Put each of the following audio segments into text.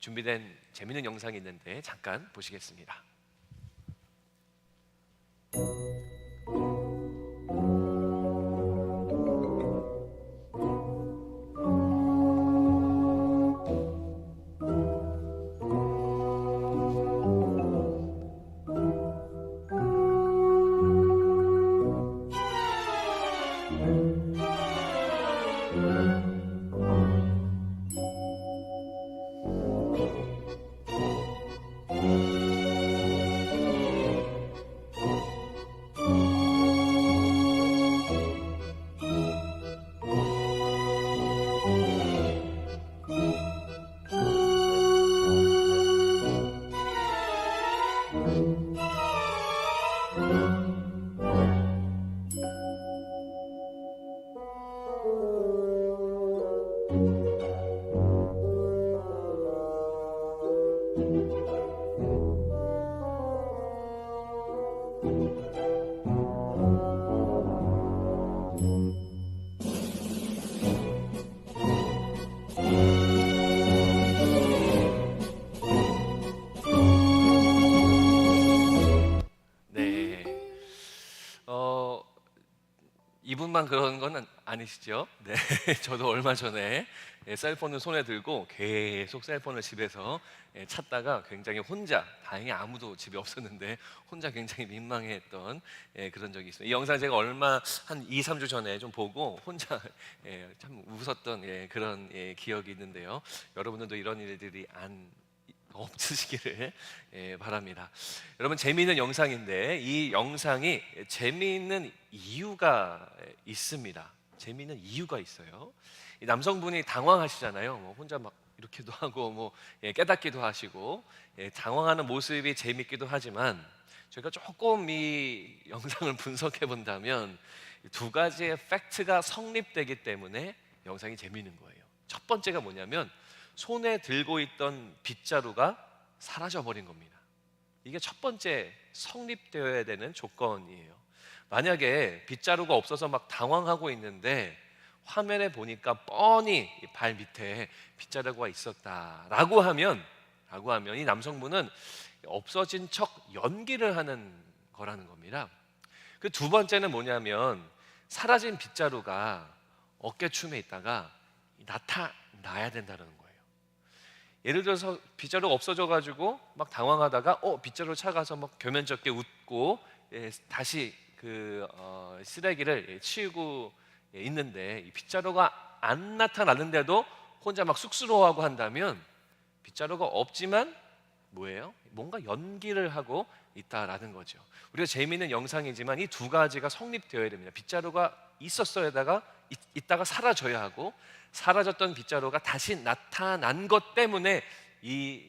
준비된 재미있는 영상이 있는데 잠깐 보시겠습니다. 네, 이분만 그런 건 아니시죠? 네, 저도 얼마 전에 셀폰을 손에 들고 계속 셀폰을 집에서 찾다가 굉장히 혼자, 다행히 아무도 집에 없었는데 혼자 굉장히 민망했던 그런 적이 있어요. 이 영상 제가 한 2, 3주 전에 좀 보고 혼자 참 웃었던 그런 기억이 있는데요. 여러분들도 이런 일들이 없으시기를 바랍니다. 여러분, 재미있는 영상인데 이 영상이 재미있는 이유가 있습니다. 재미있는 이유가 있어요. 이 남성분이 당황하시잖아요. 뭐 혼자 막 이렇게도 하고 뭐 깨닫기도 하시고 당황하는 모습이 재밌기도 하지만 저희가 조금 이 영상을 분석해 본다면 두 가지의 팩트가 성립되기 때문에 영상이 재미있는 거예요. 첫 번째가 뭐냐면 손에 들고 있던 빗자루가 사라져버린 겁니다. 이게 첫 번째 성립되어야 되는 조건이에요. 만약에 빗자루가 없어서 막 당황하고 있는데 화면에 보니까 뻔히 발 밑에 빗자루가 있었다라고 하면 이 남성분은 없어진 척 연기를 하는 거라는 겁니다. 그 두 번째는 뭐냐면 사라진 빗자루가 어깨춤에 있다가 나타나야 된다는 거예요. 예를 들어서 빗자루가 없어져가지고 막 당황하다가 빗자루 찾아가서 막 교면적게 웃고 다시 쓰레기를 치우고 있는데 이 빗자루가 안 나타나는데도 혼자 막 쑥스러워하고 한다면 빗자루가 없지만 뭐예요? 뭔가 연기를 하고 있다라는 거죠. 우리가 재미있는 영상이지만 이 두 가지가 성립되어야 됩니다. 빗자루가 있다가 사라져야 하고 사라졌던 빗자루가 다시 나타난 것 때문에 이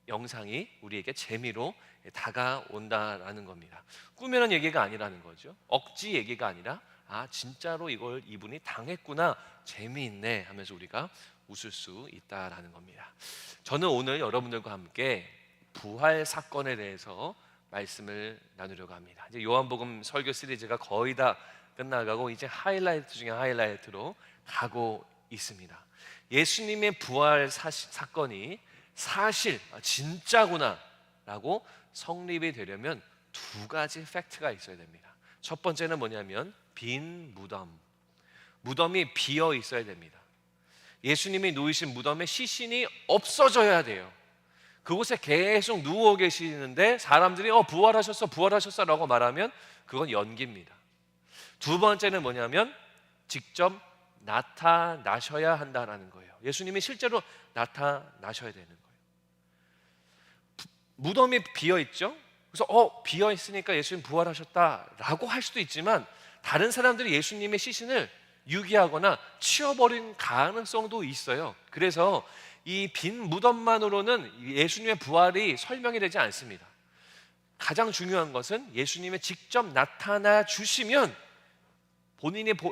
영상이 우리에게 재미로 다가온다라는 겁니다. 꾸며낸 얘기가 아니라는 거죠. 억지 얘기가 아니라 진짜로 이걸 이분이 당했구나, 재미있네 하면서 우리가 웃을 수 있다라는 겁니다. 저는 오늘 여러분들과 함께 부활 사건에 대해서 말씀을 나누려고 합니다. 이제 요한복음 설교 시리즈가 거의 다 끝나가고 이제 하이라이트 중에 하이라이트로 가고 있습니다. 예수님의 부활 사건이 사실 진짜구나 라고 성립이 되려면 두 가지 팩트가 있어야 됩니다. 첫 번째는 뭐냐면 빈 무덤이 비어 있어야 됩니다. 예수님이 누우신 무덤에 시신이 없어져야 돼요. 그곳에 계속 누워 계시는데 사람들이 부활하셨어 라고 말하면 그건 연기입니다. 두 번째는 뭐냐면 직접 나타나셔야 한다는 거예요. 예수님이 실제로 나타나셔야 되는 거예요. 무덤이 비어 있죠. 그래서 비어 있으니까 예수님 부활하셨다라고 할 수도 있지만 다른 사람들이 예수님의 시신을 유기하거나 치워버린 가능성도 있어요. 그래서 이 빈 무덤만으로는 예수님의 부활이 설명이 되지 않습니다. 가장 중요한 것은 예수님이 직접 나타나 주시면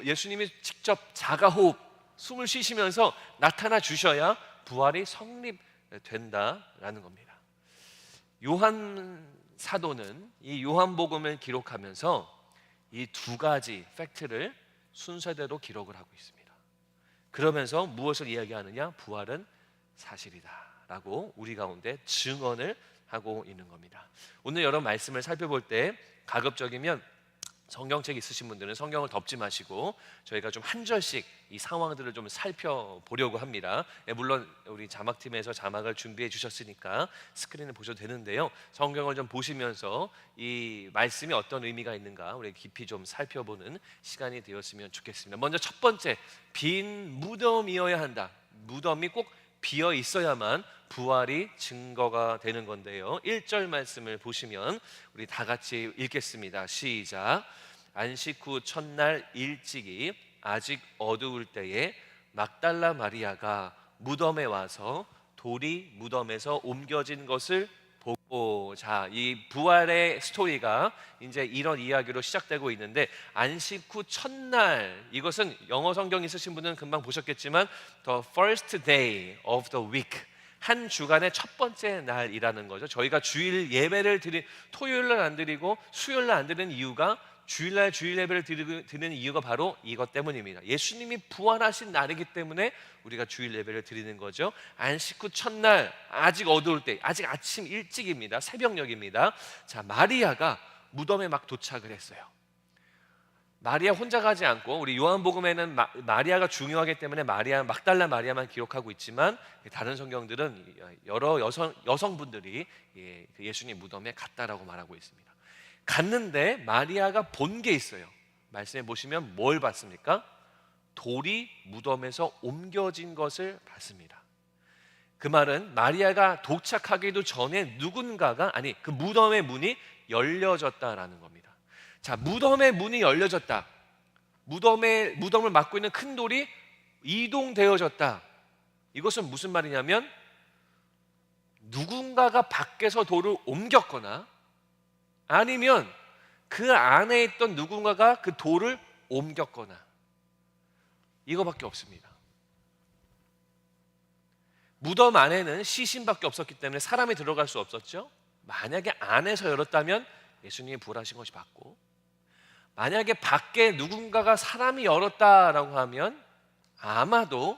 예수님이 직접 자가호흡, 숨을 쉬시면서 나타나 주셔야 부활이 성립된다라는 겁니다. 요한 사도는 이 요한복음을 기록하면서 이 두 가지 팩트를 순서대로 기록을 하고 있습니다. 그러면서 무엇을 이야기하느냐? 부활은 사실이다 라고 우리 가운데 증언을 하고 있는 겁니다. 오늘 여러 말씀을 살펴볼 때 가급적이면 성경책 있으신 분들은 성경을 덮지 마시고 저희가 좀 한 절씩 이 상황들을 좀 살펴보려고 합니다. 물론 우리 자막팀에서 자막을 준비해 주셨으니까 스크린을 보셔도 되는데요. 성경을 좀 보시면서 이 말씀이 어떤 의미가 있는가 우리 깊이 좀 살펴보는 시간이 되었으면 좋겠습니다. 먼저 첫 번째, 빈 무덤이어야 한다. 무덤이 꼭 비어 있어야만 부활이 증거가 되는 건데요. 1절 말씀을 보시면 우리 다 같이 읽겠습니다. 시작. 안식 후 첫날 일찍이 아직 어두울 때에 막달라 마리아가 무덤에 와서 돌이 무덤에서 옮겨진 것을 보고, 자, 이 부활의 스토리가 이제 이런 이야기로 시작되고 있는데, 안식 후 첫날, 이것은 영어 성경 있으신 분은 금방 보셨겠지만 the first day of the week, 한 주간의 첫 번째 날이라는 거죠. 저희가 주일 예배를 토요일 날 안 드리고 수요일 날 안 드리는 이유가, 주일날 주일 예배를 드리는 이유가 바로 이것 때문입니다. 예수님이 부활하신 날이기 때문에 우리가 주일 예배를 드리는 거죠. 안식 후 첫날, 아직 어두울 때, 아직 아침 일찍입니다. 새벽녘입니다. 자, 마리아가 무덤에 막 도착을 했어요. 마리아 혼자 가지 않고, 우리 요한복음에는 마리아가 중요하기 때문에 막달라 마리아만 기록하고 있지만 다른 성경들은 여러 여성분들이 예수님 무덤에 갔다라고 말하고 있습니다. 갔는데 마리아가 본 게 있어요. 말씀해 보시면 뭘 봤습니까? 돌이 무덤에서 옮겨진 것을 봤습니다. 그 말은 마리아가 도착하기도 전에 누군가가, 그 무덤의 문이 열려졌다라는 겁니다. 자, 무덤의 문이 열려졌다. 무덤을 막고 있는 큰 돌이 이동되어졌다. 이것은 무슨 말이냐면 누군가가 밖에서 돌을 옮겼거나 아니면 그 안에 있던 누군가가 그 돌을 옮겼거나, 이거밖에 없습니다. 무덤 안에는 시신밖에 없었기 때문에 사람이 들어갈 수 없었죠. 만약에 안에서 열었다면 예수님이 부활하신 것이 맞고, 만약에 밖에 누군가가 사람이 열었다라고 하면 아마도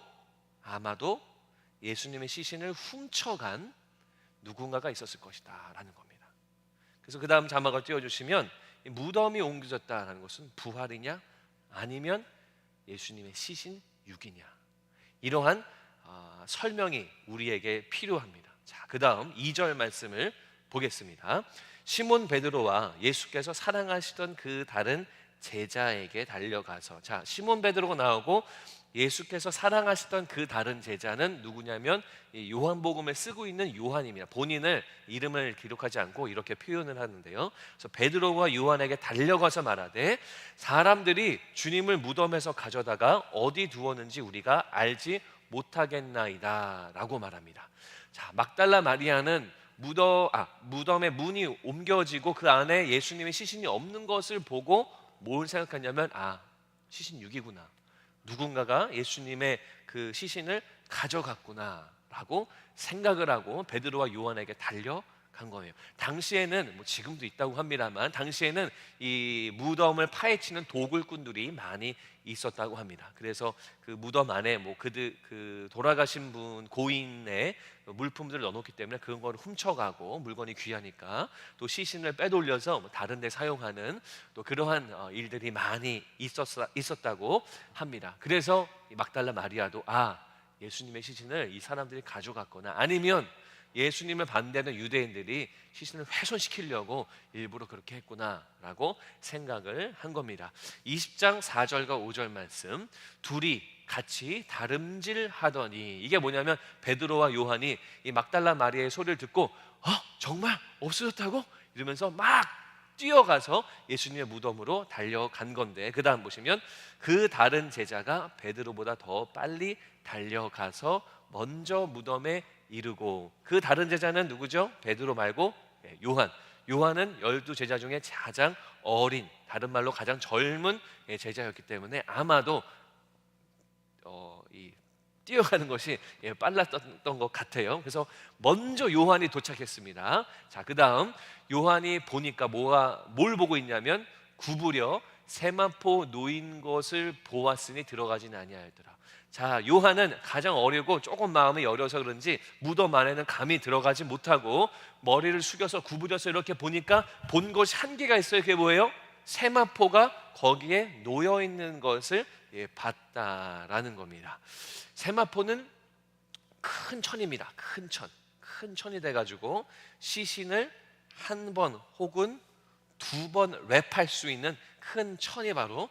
예수님의 시신을 훔쳐간 누군가가 있었을 것이다 라는 겁니다. 그래서 그 다음 자막을 띄워주시면, 무덤이 옮겨졌다는 것은 부활이냐 아니면 예수님의 시신 유기냐, 이러한 설명이 우리에게 필요합니다. 자, 그 다음 2절 말씀을 보겠습니다. 시몬 베드로와 예수께서 사랑하시던 그 다른 제자에게 달려가서, 자, 시몬 베드로가 나오고 예수께서 사랑하시던 그 다른 제자는 누구냐면 요한복음을 쓰고 있는 요한입니다. 본인을 이름을 기록하지 않고 이렇게 표현을 하는데요. 그래서 베드로와 요한에게 달려가서 말하되, 사람들이 주님을 무덤에서 가져다가 어디 두었는지 우리가 알지 못하겠나이다 라고 말합니다. 자, 막달라 마리아는 무덤의 문이 옮겨지고 그 안에 예수님의 시신이 없는 것을 보고 뭘 생각했냐면, 시신 유기구나, 누군가가 예수님의 그 시신을 가져갔구나 라고 생각을 하고 베드로와 요한에게 달려간 거예요. 당시에는 지금도 있다고 합니다만, 당시에는 이 무덤을 파헤치는 도굴꾼들이 많이 있었다고 합니다. 그래서 그 무덤 안에 그 돌아가신 분 고인의 물품들을 넣어놓기 때문에 그런 걸 훔쳐가고, 물건이 귀하니까 또 시신을 빼돌려서 다른 데 사용하는 또 그러한 일들이 많이 있었다고 합니다. 그래서 막달라 마리아도 예수님의 시신을 이 사람들이 가져갔거나, 아니면 예수님을 반대하는 유대인들이 시신을 훼손시키려고 일부러 그렇게 했구나라고 생각을 한 겁니다. 20장 4절과 5절 말씀, 둘이 같이 다름질하더니, 이게 뭐냐면 베드로와 요한이 이 막달라 마리아의 소리를 듣고 정말 없어졌다고? 이러면서 막 뛰어가서 예수님의 무덤으로 달려간 건데, 그 다음 보시면 그 다른 제자가 베드로보다 더 빨리 달려가서 먼저 무덤에 이르고, 그 다른 제자는 누구죠? 베드로 말고 요한은 12제자 중에 가장 어린, 다른 말로 가장 젊은 제자였기 때문에 아마도 뛰어가는 것이 빨랐던 것 같아요. 그래서 먼저 요한이 도착했습니다. 자, 그 다음 요한이 보니까 뭘 보고 있냐면, 구부려 세마포 놓인 것을 보았으니 들어가지는 아니하였더라. 자, 요한은 가장 어리고 조금 마음이 여려서 그런지 무덤 안에는 감히 들어가지 못하고 머리를 숙여서 구부려서 이렇게 보니까 본 것이 한 개가 있어요. 그게 뭐예요? 세마포가 거기에 놓여 있는 것을 봤다라는 겁니다. 세마포는 큰 천입니다. 큰 천이 돼가지고 시신을 한 번 혹은 두 번 랩할 수 있는 큰 천이 바로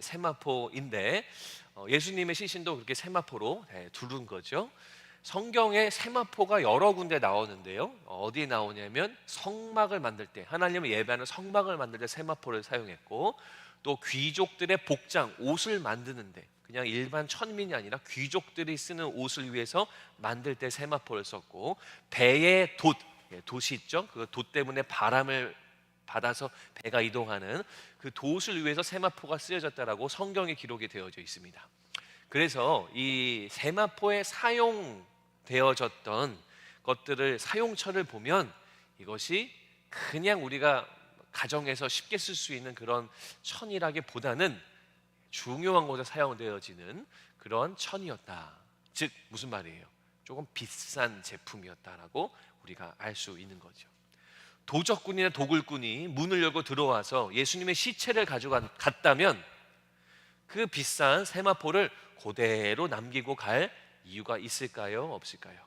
세마포인데, 예수님의 시신도 그렇게 세마포로 두른 거죠. 성경에 세마포가 여러 군데 나오는데요, 어디에 나오냐면 성막을 만들 때, 하나님을 예배하는 성막을 만들 때 세마포를 사용했고, 또 귀족들의 복장, 옷을 만드는데, 그냥 일반 천민이 아니라 귀족들이 쓰는 옷을 위해서 만들 때 세마포를 썼고, 배의 돛이 있죠. 그 돛 때문에 바람을 받아서 배가 이동하는 그 돛을 위해서 세마포가 쓰여졌다라고 성경에 기록이 되어져 있습니다. 그래서 이 세마포에 사용되어졌던 것들을, 사용처를 보면 이것이 그냥 우리가 가정에서 쉽게 쓸 수 있는 그런 천이라기보다는 중요한 곳에 사용되어지는 그런 천이었다. 즉 무슨 말이에요? 조금 비싼 제품이었다라고 우리가 알 수 있는 거죠. 도적군이나 도굴꾼이 문을 열고 들어와서 예수님의 시체를 가져갔다면 그 비싼 세마포를 그대로 남기고 갈 이유가 있을까요? 없을까요?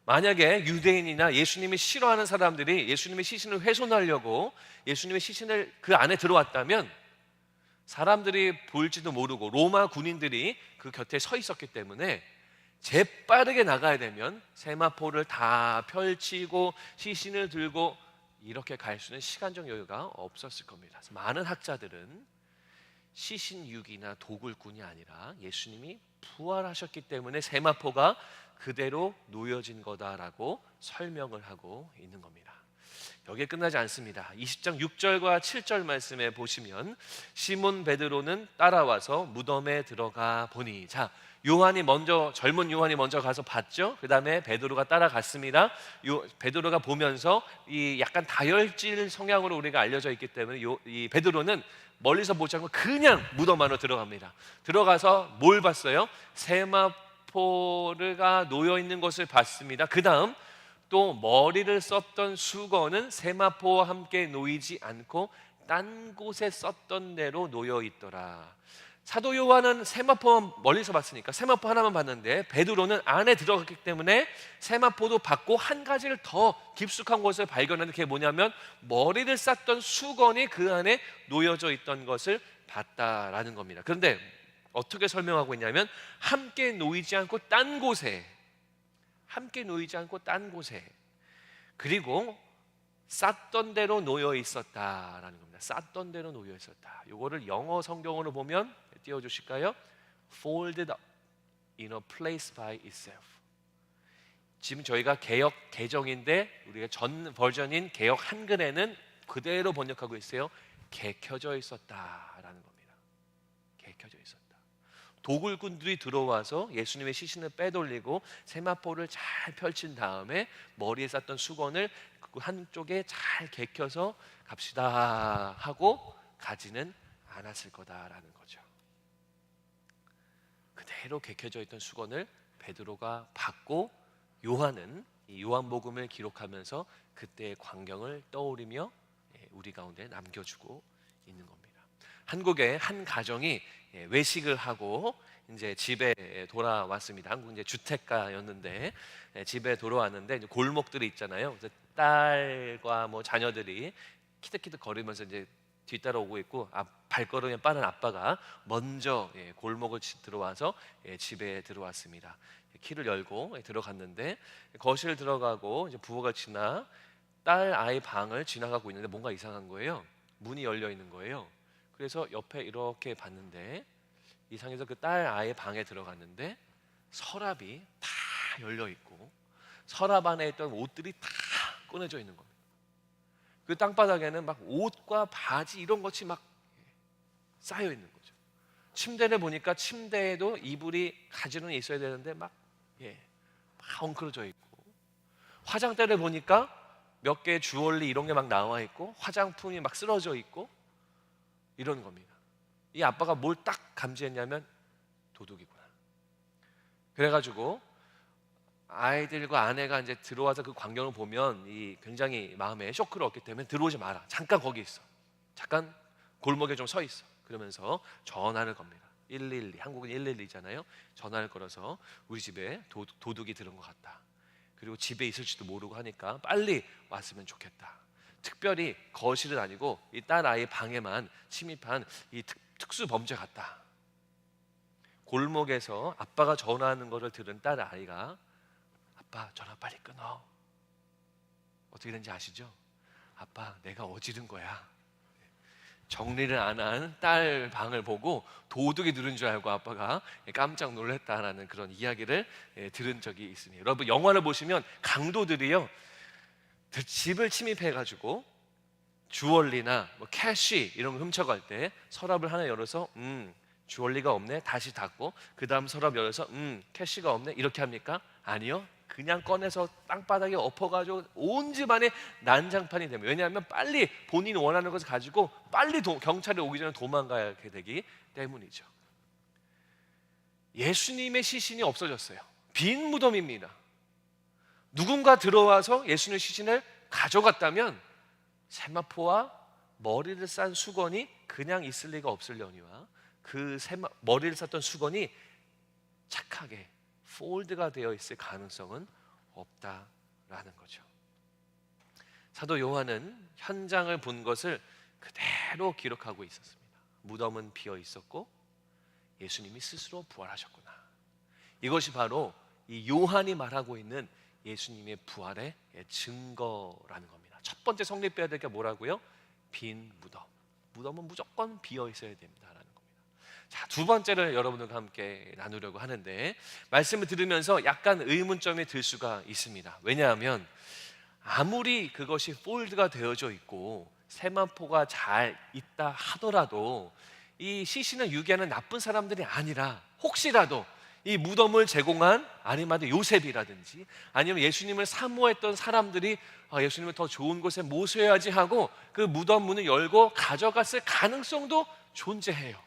만약에 유대인이나 예수님이 싫어하는 사람들이 예수님의 시신을 훼손하려고 예수님의 시신을 그 안에 들어왔다면 사람들이 볼지도 모르고 로마 군인들이 그 곁에 서 있었기 때문에 재빠르게 나가야 되면 세마포를 다 펼치고 시신을 들고 이렇게 갈 수는 시간적 여유가 없었을 겁니다. 그래서 많은 학자들은 시신 유기나 도굴꾼이 아니라 예수님이 부활하셨기 때문에 세마포가 그대로 놓여진 거다라고 설명을 하고 있는 겁니다. 여기에 끝나지 않습니다. 20장 6절과 7절 말씀에 보시면 시몬 베드로는 따라와서 무덤에 들어가 보니, 자, 젊은 요한이 먼저 가서 봤죠. 그 다음에 베드로가 따라갔습니다. 베드로가 보면서 이 약간 다혈질 성향으로 우리가 알려져 있기 때문에 이 베드로는 멀리서 보지 않고 그냥 무덤 안으로 들어갑니다. 들어가서 뭘 봤어요? 세마포가 놓여 있는 것을 봤습니다. 그 다음 또 머리를 썼던 수건은 세마포와 함께 놓이지 않고 딴 곳에 썼던 대로 놓여 있더라. 사도 요한은 세마포 멀리서 봤으니까 세마포 하나만 봤는데, 베드로는 안에 들어갔기 때문에 세마포도 봤고 한 가지를 더 깊숙한 것을 발견하는 게 뭐냐면 머리를 쌌던 수건이 그 안에 놓여져 있던 것을 봤다라는 겁니다. 그런데 어떻게 설명하고 있냐면 함께 놓이지 않고 딴 곳에, 그리고 쌌던 대로 놓여 있었다라는 겁니다. 쌌던 대로 놓여 있었다. 이거를 영어 성경으로 보면 띄워주실까요? Folded up in a place by itself. 지금 저희가 개역 개정인데 우리가 전 버전인 개역 한글에는 그대로 번역하고 있어요. 개켜져 있었다라는 겁니다. 개켜져 있었다. 도굴꾼들이 들어와서 예수님의 시신을 빼돌리고 세마포를 잘 펼친 다음에 머리에 쌌던 수건을 그 한쪽에 잘 개켜서 갑시다 하고 가지는 않았을 거다라는 거죠. 그대로 개켜져 있던 수건을 베드로가 받고 요한은 이 요한복음을 기록하면서 그때의 광경을 떠올리며 우리 가운데 남겨주고 있는 겁니다. 한국의 한 가정이 외식을 하고 이제 집에 돌아왔습니다. 한국 이제 주택가였는데 집에 돌아왔는데 이제 골목들이 있잖아요. 그래서 딸과 뭐 자녀들이 키득키득 거리면서 이제 뒤따라오고 있고, 발걸음이 빠른 아빠가 먼저 골목을 들어와서 집에 들어왔습니다. 키를 열고 들어갔는데 거실 들어가고 이제 부엌을 지나 딸 아이 방을 지나가고 있는데 뭔가 이상한 거예요. 문이 열려 있는 거예요. 그래서 옆에 이렇게 봤는데 이상해서 그 딸 아이 방에 들어갔는데 서랍이 다 열려 있고 서랍 안에 있던 옷들이 다 꺼내져 있는 겁니다. 그 땅바닥에는 막 옷과 바지 이런 것이 막 쌓여 있는 거죠. 침대를 보니까 침대에도 이불이 가지런히 있어야 되는데 막 엉클어져 있고, 화장대를 보니까 몇 개의 주얼리 이런 게 막 나와 있고 화장품이 막 쓰러져 있고 이런 겁니다. 이 아빠가 뭘 딱 감지했냐면 도둑이구나. 그래가지고 아이들과 아내가 이제 들어와서 그 광경을 보면 굉장히 마음에 쇼크를 얻기 때문에 들어오지 마라. 잠깐 거기 있어. 잠깐 골목에 좀 서 있어. 그러면서 전화를 겁니다. 112, 한국은 112잖아요. 전화를 걸어서 우리 집에 도둑이 들은 것 같다. 그리고 집에 있을지도 모르고 하니까 빨리 왔으면 좋겠다. 특별히 거실은 아니고 이 딸 아이 방에만 침입한 이 특수 범죄 같다. 골목에서 아빠가 전화하는 것을 들은 딸 아이가 아빠 전화 빨리 끊어. 어떻게 된지 아시죠? 아빠 내가 어지른 거야. 정리를 안 한 딸 방을 보고 도둑이 들은 줄 알고 아빠가 깜짝 놀랐다라는 그런 이야기를 들은 적이 있습니다. 여러분 영화를 보시면 강도들이요 집을 침입해가지고 주얼리나 뭐 캐시 이런 거 훔쳐갈 때 서랍을 하나 열어서 주얼리가 없네 다시 닫고 그 다음 서랍 열어서 캐시가 없네 이렇게 합니까? 아니요. 그냥 꺼내서 땅바닥에 엎어가지고 온 집안에 난장판이 됩니다. 왜냐하면 빨리 본인이 원하는 것을 가지고 빨리 경찰이 오기 전에 도망가야 되기 때문이죠. 예수님의 시신이 없어졌어요. 빈 무덤입니다. 누군가 들어와서 예수님의 시신을 가져갔다면 세마포와 머리를 싼 수건이 그냥 있을 리가 없으려니와 그 머리를 쌌던 수건이 착하게 폴드가 되어 있을 가능성은 없다라는 거죠. 사도 요한은 현장을 본 것을 그대로 기록하고 있었습니다. 무덤은 비어 있었고 예수님이 스스로 부활하셨구나. 이것이 바로 이 요한이 말하고 있는 예수님의 부활의 증거라는 겁니다. 첫 번째 성립해야 될 게 뭐라고요? 빈 무덤. 무덤은 무조건 비어 있어야 됩니다라는 겁니다. 자, 두 번째를 여러분들과 함께 나누려고 하는데 말씀을 들으면서 약간 의문점이 들 수가 있습니다. 왜냐하면 아무리 그것이 폴드가 되어져 있고 세마포가 잘 있다 하더라도 이 시신을 유기하는 나쁜 사람들이 아니라 혹시라도 이 무덤을 제공한 아니면 요셉이라든지 아니면 예수님을 사모했던 사람들이 예수님을 더 좋은 곳에 모셔야지 하고 그 무덤 문을 열고 가져갔을 가능성도 존재해요.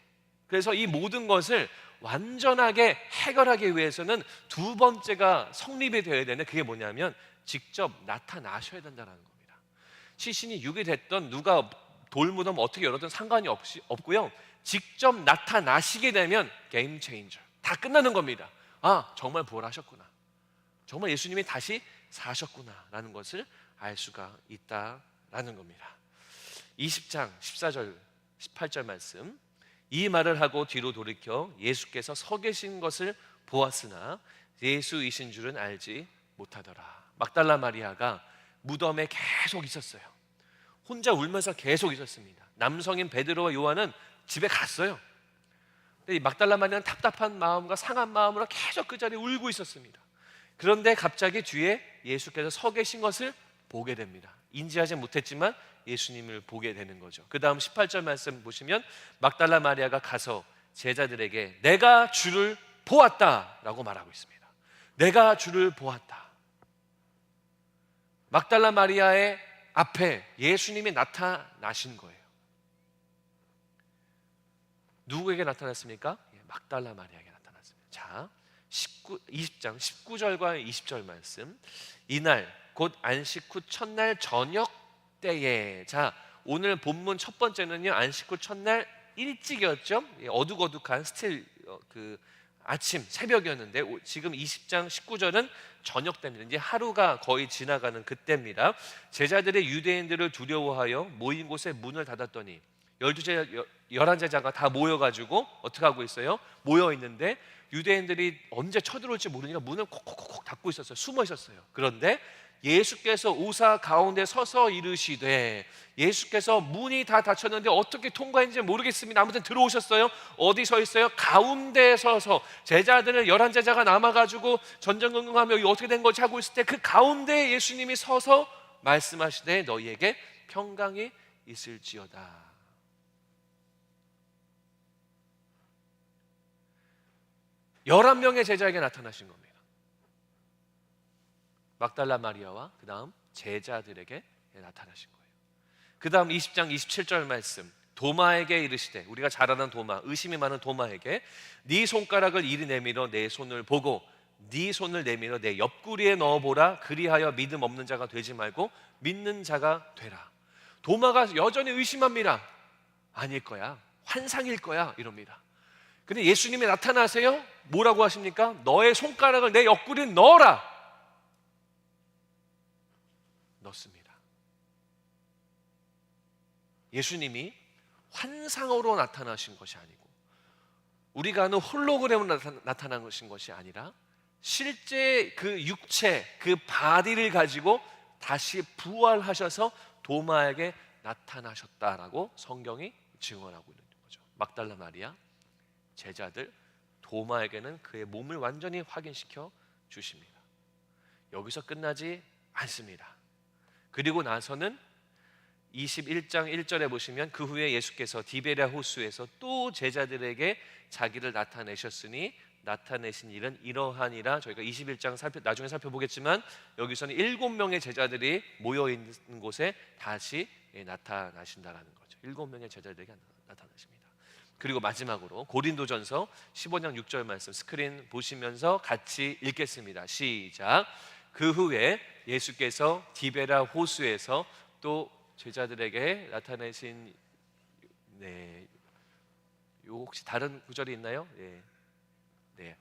그래서 이 모든 것을 완전하게 해결하기 위해서는 두 번째가 성립이 되어야 되는데 그게 뭐냐면 직접 나타나셔야 된다는 겁니다. 시신이 유기됐던 누가 돌무덤 어떻게 열었든 상관이 없고요. 직접 나타나시게 되면 게임 체인저. 다 끝나는 겁니다. 아, 정말 부활하셨구나. 정말 예수님이 다시 사셨구나라는 것을 알 수가 있다라는 겁니다. 20장 14절 18절 말씀. 이 말을 하고 뒤로 돌이켜 예수께서 서 계신 것을 보았으나 예수이신 줄은 알지 못하더라. 막달라 마리아가 무덤에 계속 있었어요. 혼자 울면서 계속 있었습니다. 남성인 베드로와 요한은 집에 갔어요. 근데 이 막달라 마리아는 답답한 마음과 상한 마음으로 계속 그 자리에 울고 있었습니다. 그런데 갑자기 뒤에 예수께서 서 계신 것을 보게 됩니다. 인지하지 못했지만 예수님을 보게 되는 거죠. 그 다음 18절 말씀 보시면 막달라 마리아가 가서 제자들에게 내가 주를 보았다라고 말하고 있습니다. 내가 주를 보았다. 막달라 마리아의 앞에 예수님이 나타나신 거예요. 누구에게 나타났습니까? 막달라 마리아에게 나타났습니다. 자, 20장 19절과 20절 말씀. 이날 곧 안식 후 첫날 저녁 때에, 자, 오늘 본문 첫 번째는요 안식 후 첫날 일찍이었죠. 어둑어둑한 스틸 그 아침 새벽이었는데 지금 20장 19절은 저녁 때입니다. 이제 하루가 거의 지나가는 그때입니다. 제자들의 유대인들을 두려워하여 모인 곳에 문을 닫았더니 11제자가 다 모여가지고 어떻게 하고 있어요? 모여 있는데 유대인들이 언제 쳐들어올지 모르니까 문을 콕콕콕 닫고 있었어요. 숨어 있었어요. 그런데 예수께서 오사 가운데 서서 이르시되, 예수께서 문이 다 닫혔는데 어떻게 통과했는지 모르겠습니다. 아무튼 들어오셨어요. 어디 서 있어요? 가운데 서서. 제자들은 11제자가 남아가지고 전전긍긍하며 이거 어떻게 된 거지 하고 있을 때 그 가운데 예수님이 서서 말씀하시되 너희에게 평강이 있을지어다. 11명의 제자에게 나타나신 겁니다. 막달라 마리아와 그 다음 제자들에게 나타나신 거예요. 그 다음 20장 27절 말씀. 도마에게 이르시되, 우리가 잘 아는 도마, 의심이 많은 도마에게 네 손가락을 이리 내밀어 내 손을 보고 네 손을 내밀어 내 옆구리에 넣어보라. 그리하여 믿음 없는 자가 되지 말고 믿는 자가 되라. 도마가 여전히 의심합니다. 아닐 거야, 환상일 거야 이럽니다. 근데 예수님이 나타나세요. 뭐라고 하십니까? 너의 손가락을 내 옆구리에 넣어라. 넣습니다. 예수님이 환상으로 나타나신 것이 아니고 우리가 아는 홀로그램으로 나타난 것이 아니라 실제 그 육체, 그 바디를 가지고 다시 부활하셔서 도마에게 나타나셨다라고 성경이 증언하고 있는 거죠. 막달라 마리아, 제자들, 도마에게는 그의 몸을 완전히 확인시켜 주십니다. 여기서 끝나지 않습니다. 그리고 나서는 21장 1절에 보시면 그 후에 예수께서 디베랴 호수에서 또 제자들에게 자기를 나타내셨으니 나타내신 일은 이러하니라. 저희가 21장 나중에 살펴보겠지만 여기서는 7명의 제자들이 모여있는 곳에 다시 나타나신다라는 거죠. 7명의 제자들에게 나타나십니다. 그리고 마지막으로 고린도전서 15장 6절 말씀 스크린 보시면서 같이 읽겠습니다. 시작. 그 후에 예수께서 디베랴 호수에서 또 제자들에게 나타내신, 요 혹시 다른 구절이 있나요? 네.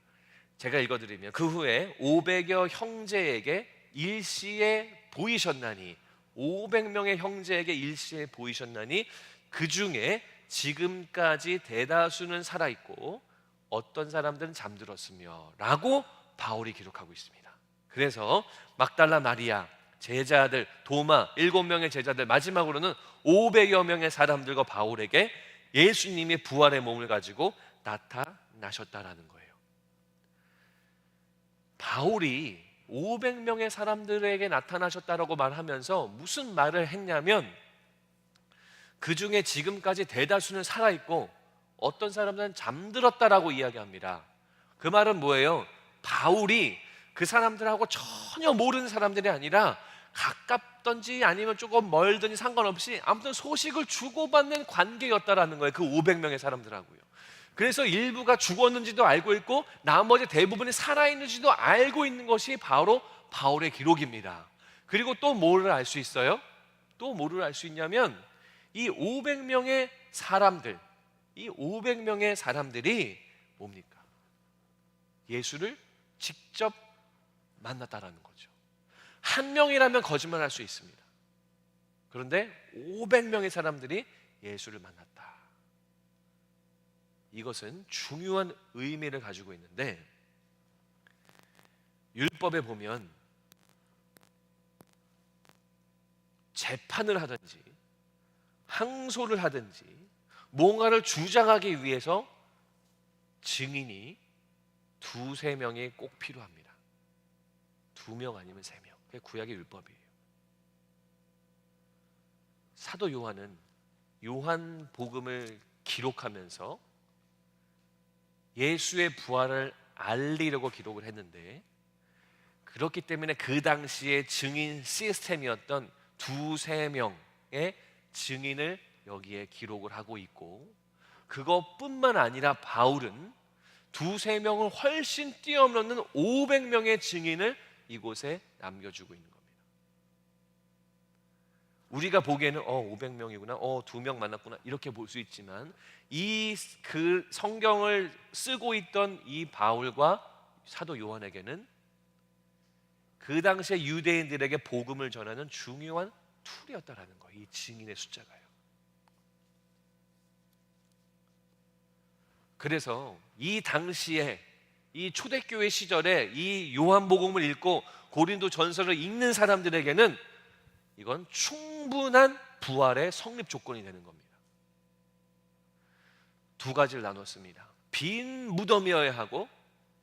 제가 읽어드리면 그 후에 500여 형제에게 일시에 보이셨나니, 500명의 형제에게 일시에 보이셨나니 그 중에 지금까지 대다수는 살아있고 어떤 사람들은 잠들었으며 라고 바울이 기록하고 있습니다. 그래서 막달라 마리아, 제자들, 도마, 7명의 제자들, 마지막으로는 500여 명의 사람들과 바울에게 예수님이 부활의 몸을 가지고 나타나셨다라는 거예요. 바울이 500명의 사람들에게 나타나셨다라고 말하면서 무슨 말을 했냐면 그 중에 지금까지 대다수는 살아있고 어떤 사람들은 잠들었다라고 이야기합니다. 그 말은 뭐예요? 바울이 그 사람들하고 전혀 모르는 사람들이 아니라 가깝던지 아니면 조금 멀든지 상관없이 아무튼 소식을 주고받는 관계였다라는 거예요. 그 500명의 사람들하고요. 그래서 일부가 죽었는지도 알고 있고 나머지 대부분이 살아있는지도 알고 있는 것이 바로 바울의 기록입니다. 그리고 또 뭐를 알 수 있어요? 또 뭐를 알 수 있냐면 이 500명의 사람들, 이 500명의 사람들이 뭡니까? 예수를 직접 만났다라는 거죠. 한 명이라면 거짓말할 수 있습니다. 그런데 500명의 사람들이 예수를 만났다. 이것은 중요한 의미를 가지고 있는데 율법에 보면 재판을 하든지 항소를 하든지 뭔가를 주장하기 위해서 증인이 2-3명이 꼭 필요합니다. 2명 아니면 3명. 그게 구약의 율법이에요. 사도 요한은 요한복음을 기록하면서 예수의 부활을 알리려고 기록을 했는데 그렇기 때문에 그 당시에 증인 시스템이었던 2-3명의 증인을 여기에 기록을 하고 있고 그것뿐만 아니라 바울은 2-3명을 훨씬 뛰어넘는 500명의 증인을 이곳에 남겨주고 있는 겁니다. 우리가 보기에는 500명이구나, 2명 만났구나 이렇게 볼 수 있지만 그 성경을 쓰고 있던 이 바울과 사도 요한에게는 그 당시에 유대인들에게 복음을 전하는 중요한 툴이었다라는 거예요. 이 증인의 숫자가요. 그래서 이 당시에 이 초대교회 시절에 이 요한복음을 읽고 고린도 전서를 읽는 사람들에게는 이건 충분한 부활의 성립 조건이 되는 겁니다. 2가지를 나눴습니다. 빈 무덤이어야 하고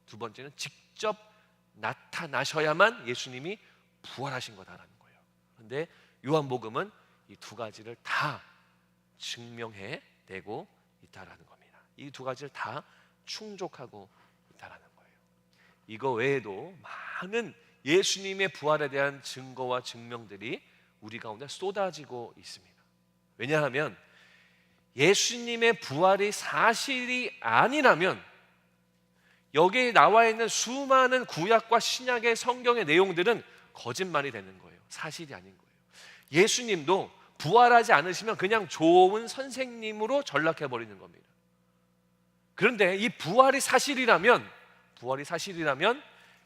두 번째는 직접 나타나셔야만 예수님이 부활하신 거다라는 거예요. 그런데 요한복음은 이 2가지를 다 증명해내고 있다라는 겁니다. 이 2가지를 다 충족하고 있다라는 거예요. 이거 외에도 많은 예수님의 부활에 대한 증거와 증명들이 우리 가운데 쏟아지고 있습니다. 왜냐하면 예수님의 부활이 사실이 아니라면 여기에 나와 있는 수많은 구약과 신약의 성경의 내용들은 거짓말이 되는 거예요. 사실이 아닌 거예요. 예수님도 부활하지 않으시면 그냥 좋은 선생님으로 전락해버리는 겁니다. 그런데 이 부활이 사실이라면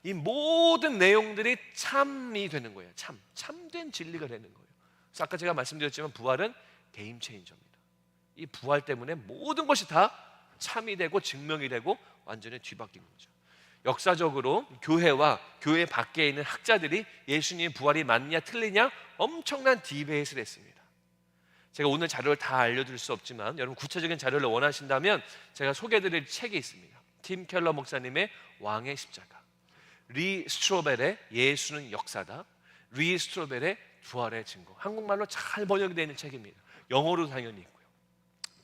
이 모든 내용들이 참이 되는 거예요. 참된 진리가 되는 거예요. 그래서 아까 제가 말씀드렸지만 부활은 게임 체인저입니다. 이 부활 때문에 모든 것이 다 참이 되고 증명이 되고 완전히 뒤바뀐 거죠. 역사적으로 교회와 교회 밖에 있는 학자들이 예수님의 부활이 맞냐 틀리냐 엄청난 디베이트를 했습니다. 제가 오늘 자료를 다 알려드릴 수 없지만 여러분 구체적인 자료를 원하신다면 제가 소개해드릴 책이 있습니다. 팀 켈러 목사님의 왕의 십자가, 리 스트로벨의 예수는 역사다, 리 스트로벨의 부활의 증거. 한국말로 잘 번역이 되어 있는 책입니다. 영어로 당연히 있고요.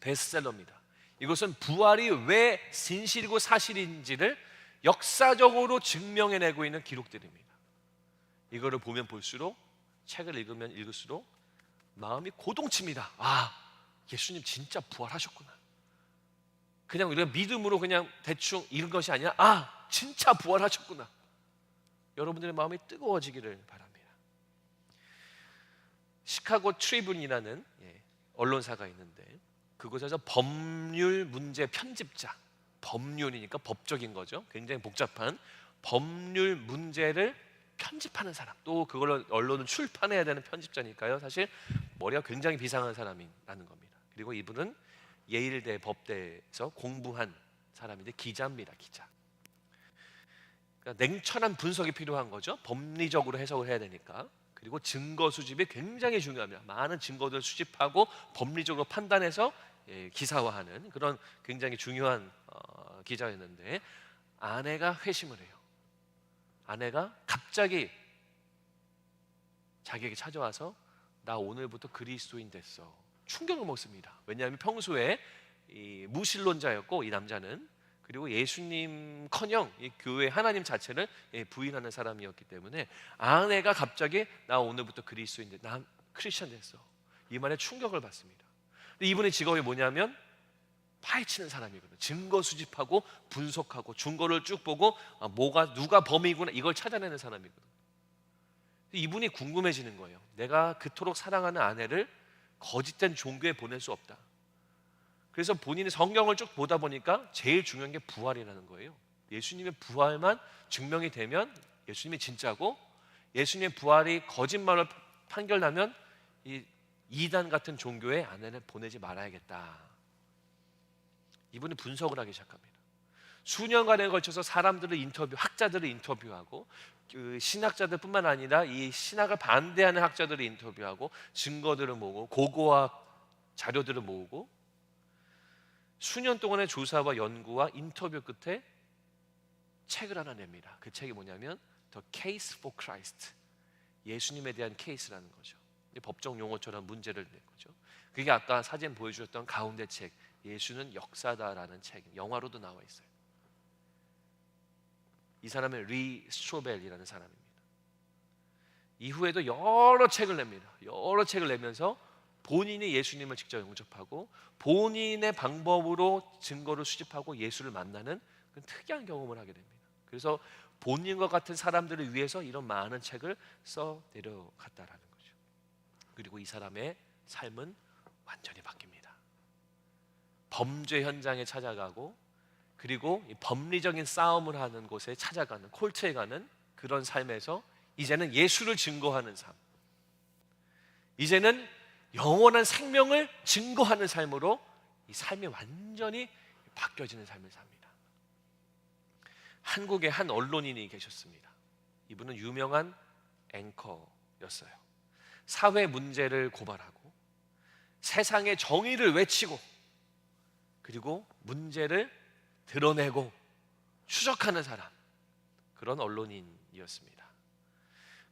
베스트셀러입니다. 이것은 부활이 왜 진실이고 사실인지를 역사적으로 증명해내고 있는 기록들입니다. 이거를 보면 볼수록, 책을 읽으면 읽을수록 마음이 고동칩니다. 아, 예수님 진짜 부활하셨구나. 그냥 우리가 믿음으로 그냥 대충 읽은 것이 아니라 아, 진짜 부활하셨구나. 여러분들의 마음이 뜨거워지기를 바랍니다. 시카고 트리뷴이라는 언론사가 있는데 그곳에서 법률 문제 편집자, 법률이니까 법적인 거죠. 굉장히 복잡한 법률 문제를 편집하는 사람, 또 그걸 언론은 출판해야 되는 편집자니까요. 사실 머리가 굉장히 비상한 사람이라는 겁니다. 그리고 이분은 예일대 법대에서 공부한 사람인데 기자입니다. 기자. 그러니까 냉철한 분석이 필요한 거죠. 법리적으로 해석을 해야 되니까. 그리고 증거 수집이 굉장히 중요합니다. 많은 증거들을 수집하고 법리적으로 판단해서 기사화하는 그런 굉장히 중요한 기자였는데 아내가 회심을 해요. 아내가 갑자기 자기에게 찾아와서 나 오늘부터 그리스도인 됐어. 충격을 먹습니다. 왜냐하면 평소에 이 무신론자였고 이 남자는, 그리고 예수님커녕 이 교회 하나님 자체를 부인하는 사람이었기 때문에 아내가 갑자기 나 오늘부터 그리스도인 됐어, 나 크리스천 됐어, 이 말에 충격을 받습니다. 근데 이분의 직업이 뭐냐면 파헤치는 사람이거든요. 증거 수집하고 분석하고 증거를 쭉 보고 누가 범인이구나 이걸 찾아내는 사람이거든요. 이분이 궁금해지는 거예요. 내가 그토록 사랑하는 아내를 거짓된 종교에 보낼 수 없다. 그래서 본인이 성경을 쭉 보다 보니까 제일 중요한 게 부활이라는 거예요. 예수님의 부활만 증명이 되면 예수님이 진짜고, 예수님의 부활이 거짓말을 판결나면 이 이단 같은 종교에 아내를 보내지 말아야겠다. 이분이 분석을 하기 시작합니다. 수년간에 걸쳐서 사람들을 학자들을 인터뷰하고 그 신학자들 뿐만 아니라 이 신학을 반대하는 학자들을 인터뷰하고 증거들을 모으고 고고학 자료들을 모으고 수년 동안의 조사와 연구와 인터뷰 끝에 책을 하나 냅니다. 그 책이 뭐냐면 The Case for Christ, 예수님에 대한 케이스라는 거죠. 법정 용어처럼 문제를 낸 거죠. 그게 아까 사진 보여주셨던 가운데 책, 예수는 역사다라는 책, 영화로도 나와 있어요. 이 사람은 리 스트로벨이라는 사람입니다. 이후에도 여러 책을 냅니다. 여러 책을 내면서 본인이 예수님을 직접 영접하고 본인의 방법으로 증거를 수집하고 예수를 만나는 그런 특이한 경험을 하게 됩니다. 그래서 본인과 같은 사람들을 위해서 이런 많은 책을 써 내려갔다라는 거죠. 그리고 이 사람의 삶은 완전히 바뀝니다. 범죄 현장에 찾아가고, 그리고 이 법리적인 싸움을 하는 곳에 찾아가는, 콜트에 가는 그런 삶에서 이제는 예수를 증거하는 삶, 이제는 영원한 생명을 증거하는 삶으로 이 삶이 완전히 바뀌어지는 삶을 삽니다. 한국에 한 언론인이 계셨습니다. 이분은 유명한 앵커였어요. 사회 문제를 고발하고 세상의 정의를 외치고 그리고 문제를 드러내고 추적하는 사람, 그런 언론인이었습니다.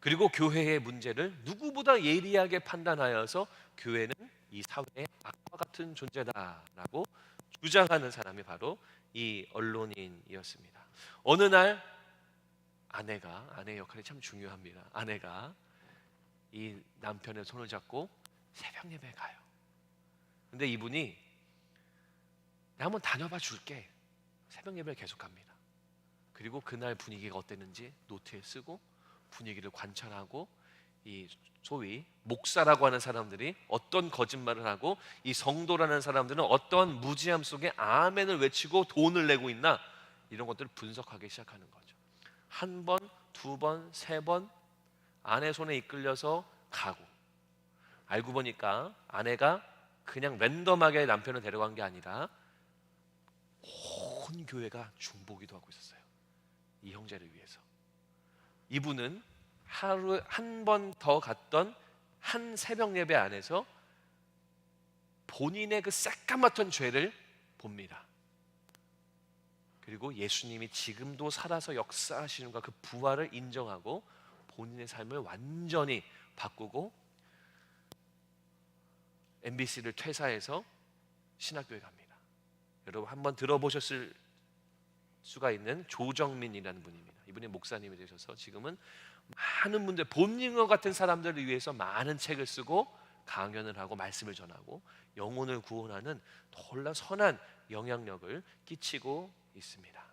그리고 교회의 문제를 누구보다 예리하게 판단하여서 교회는 이 사회의 악과 같은 존재다라고 주장하는 사람이 바로 이 언론인이었습니다. 어느 날 아내의 역할이 참 중요합니다. 아내가 이 남편의 손을 잡고 새벽 예배에 가요. 근데 이분이 내가 한번 다녀봐 줄게. 새벽 예배를 계속합니다. 그리고 그날 분위기가 어땠는지 노트에 쓰고 분위기를 관찰하고 이 소위 목사라고 하는 사람들이 어떤 거짓말을 하고 이 성도라는 사람들은 어떤 무지함 속에 아멘을 외치고 돈을 내고 있나, 이런 것들을 분석하기 시작하는 거죠. 한 번, 두 번, 세 번 아내 손에 이끌려서 가고, 알고 보니까 아내가 그냥 랜덤하게 남편을 데려간 게 아니라 온 교회가 중보기도 하고 있었어요. 이 형제를 위해서. 이분은 하루에 한 번 더 갔던 한 새벽 예배 안에서 본인의 그 새까맣던 죄를 봅니다. 그리고 예수님이 지금도 살아서 역사하시는 그 부활을 인정하고 본인의 삶을 완전히 바꾸고 MBC를 퇴사해서 신학교에 갑니다. 여러분 한번 들어보셨을 수가 있는 조정민이라는 분입니다. 이분이 목사님이 되셔서 지금은 많은 분들, 본인과 같은 사람들을 위해서 많은 책을 쓰고 강연을 하고 말씀을 전하고 영혼을 구원하는 놀라운 선한 영향력을 끼치고 있습니다.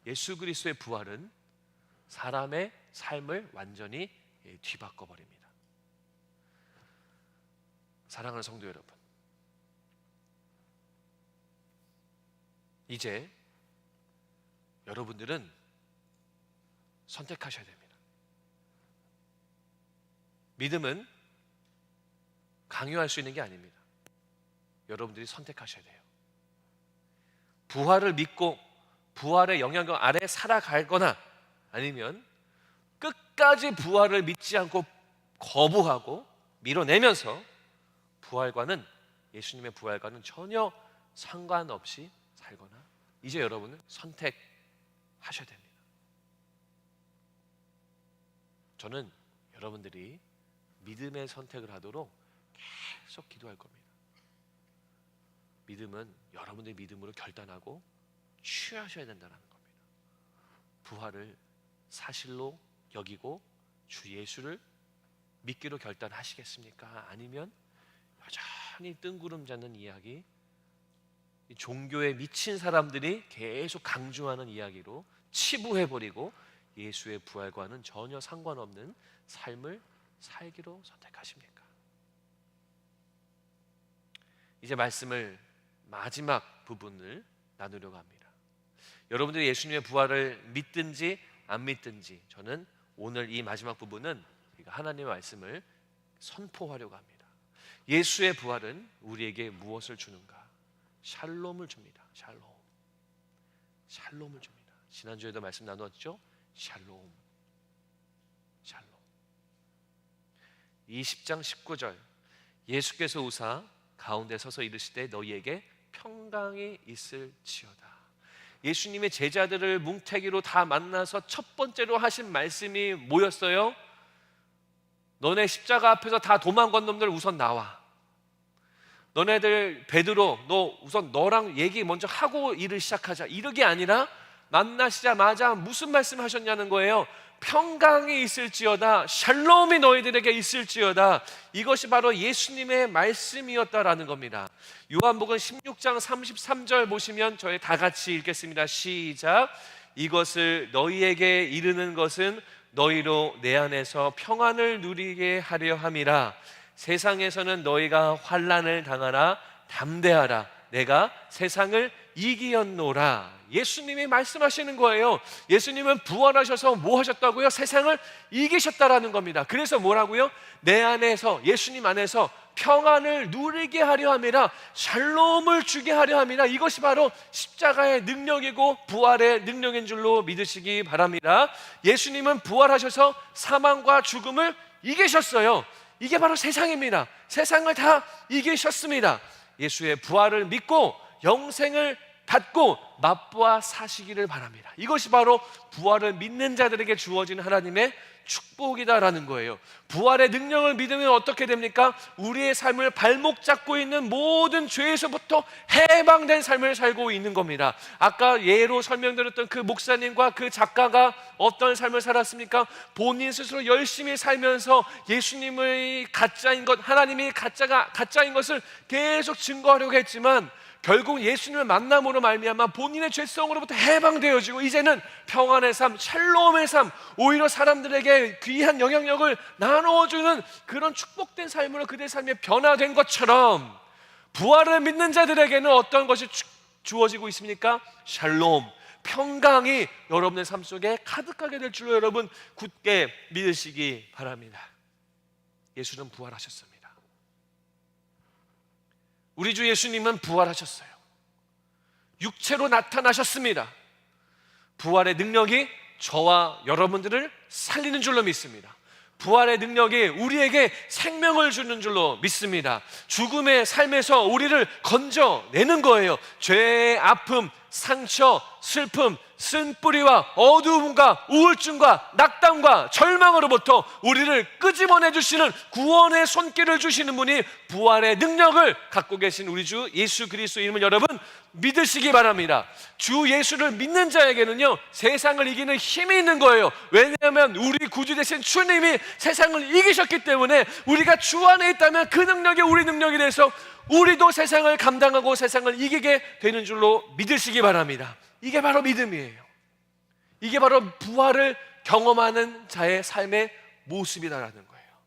예수 그리스도의 부활은 사람의 삶을 완전히 뒤바꿔 버립니다. 사랑하는 성도 여러분, 이제 여러분들은 선택하셔야 됩니다. 믿음은 강요할 수 있는 게 아닙니다. 여러분들이 선택하셔야 돼요. 부활을 믿고 부활의 영향력 아래 살아갈거나, 아니면 끝까지 부활을 믿지 않고 거부하고 밀어내면서 부활과는, 예수님의 부활과는 전혀 상관없이 살거나, 이제 여러분은 선택하셔야 됩니다. 저는 여러분들이 믿음의 선택을 하도록 계속 기도할 겁니다. 믿음은 여러분들의 믿음으로 결단하고 취하셔야 된다는 겁니다. 부활을 사실로 여기고 주 예수를 믿기로 결단하시겠습니까? 아니면 여전히 뜬구름 잡는 이야기, 종교에 미친 사람들이 계속 강조하는 이야기로 치부해버리고 예수의 부활과는 전혀 상관없는 삶을 살기로 선택하십니까? 이제 말씀을 마지막 부분을 나누려고 합니다. 여러분들이 예수님의 부활을 믿든지 안 믿든지, 저는 오늘 이 마지막 부분은 하나님의 말씀을 선포하려고 합니다. 예수의 부활은 우리에게 무엇을 주는가? 샬롬을 줍니다. 샬롬을 줍니다. 지난주에도 말씀 나누었죠? 샬롬. 20장 19절, 예수께서 오사 가운데 서서 이르시되 너희에게 평강이 있을지어다. 예수님의 제자들을 뭉태기로 다 만나서 첫 번째로 하신 말씀이 뭐였어요? 너네 십자가 앞에서 다 도망간 놈들 우선 나와. 너네들 베드로, 너 우선 너랑 얘기 먼저 하고 일을 시작하자. 이러게 아니라 만나시자마자 무슨 말씀 하셨냐는 거예요. 평강이 있을지어다, 샬롬이 너희들에게 있을지어다. 이것이 바로 예수님의 말씀이었다라는 겁니다. 요한복음 16장 33절 보시면 저희 다 같이 읽겠습니다. 시작. 이것을 너희에게 이르는 것은 너희로 내 안에서 평안을 누리게 하려 함이라. 세상에서는 너희가 환난을 당하라. 담대하라. 내가 세상을 이기었노라. 예수님이 말씀하시는 거예요. 예수님은 부활하셔서 뭐 하셨다고요? 세상을 이기셨다라는 겁니다. 그래서 뭐라고요? 내 안에서, 예수님 안에서 평안을 누리게 하려 함이라, 샬롬을 주게 하려 함이라. 이것이 바로 십자가의 능력이고 부활의 능력인 줄로 믿으시기 바랍니다. 예수님은 부활하셔서 사망과 죽음을 이기셨어요. 이게 바로 세상입니다. 세상을 다 이기셨습니다. 예수의 부활을 믿고 영생을 갖고 맛보아 사시기를 바랍니다. 이것이 바로 부활을 믿는 자들에게 주어진 하나님의 축복이다라는 거예요. 부활의 능력을 믿으면 어떻게 됩니까? 우리의 삶을 발목 잡고 있는 모든 죄에서부터 해방된 삶을 살고 있는 겁니다. 아까 예로 설명드렸던 그 목사님과 그 작가가 어떤 삶을 살았습니까? 본인 스스로 열심히 살면서 예수님의 가짜인 것, 하나님이 가짜인 것을 계속 증거하려고 했지만 결국 예수님을 만남으로 말미암아 본인의 죄성으로부터 해방되어지고 이제는 평안의 삶, 샬롬의 삶, 오히려 사람들에게 귀한 영향력을 나누어주는 그런 축복된 삶으로 그들의 삶이 변화된 것처럼 부활을 믿는 자들에게는 어떤 것이 주어지고 있습니까? 샬롬, 평강이 여러분의 삶 속에 가득하게 될 줄로 여러분 굳게 믿으시기 바랍니다. 예수는 부활하셨습니다. 우리 주 예수님은 부활하셨어요. 육체로 나타나셨습니다. 부활의 능력이 저와 여러분들을 살리는 줄로 믿습니다. 부활의 능력이 우리에게 생명을 주는 줄로 믿습니다. 죽음의 삶에서 우리를 건져내는 거예요. 죄의 아픔, 상처, 슬픔, 쓴뿌리와 어두움과 우울증과 낙담과 절망으로부터 우리를 끄집어내 주시는 구원의 손길을 주시는 분이 부활의 능력을 갖고 계신 우리 주 예수 그리스도 이름을 여러분 믿으시기 바랍니다. 주 예수를 믿는 자에게는요, 세상을 이기는 힘이 있는 거예요. 왜냐하면 우리 구주 되신 주님이 세상을 이기셨기 때문에 우리가 주 안에 있다면 그 능력이 우리 능력이 돼서 우리도 세상을 감당하고 세상을 이기게 되는 줄로 믿으시기 바랍니다. 이게 바로 믿음이에요. 이게 바로 부활을 경험하는 자의 삶의 모습이다라는 거예요.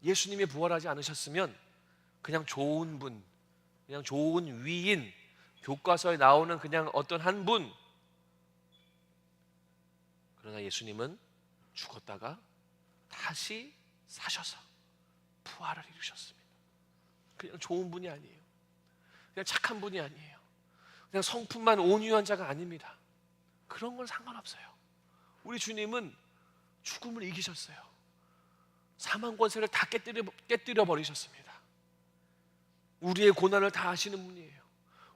예수님이 부활하지 않으셨으면 그냥 좋은 분, 그냥 좋은 위인, 교과서에 나오는 그냥 어떤 한 분. 그러나 예수님은 죽었다가 다시 사셔서 부활을 이루셨습니다. 그냥 좋은 분이 아니에요. 그냥 착한 분이 아니에요. 그냥 성품만 온유한 자가 아닙니다. 그런 건 상관없어요. 우리 주님은 죽음을 이기셨어요. 사망 권세를 다 깨뜨려 버리셨습니다. 우리의 고난을 다 아시는 분이에요.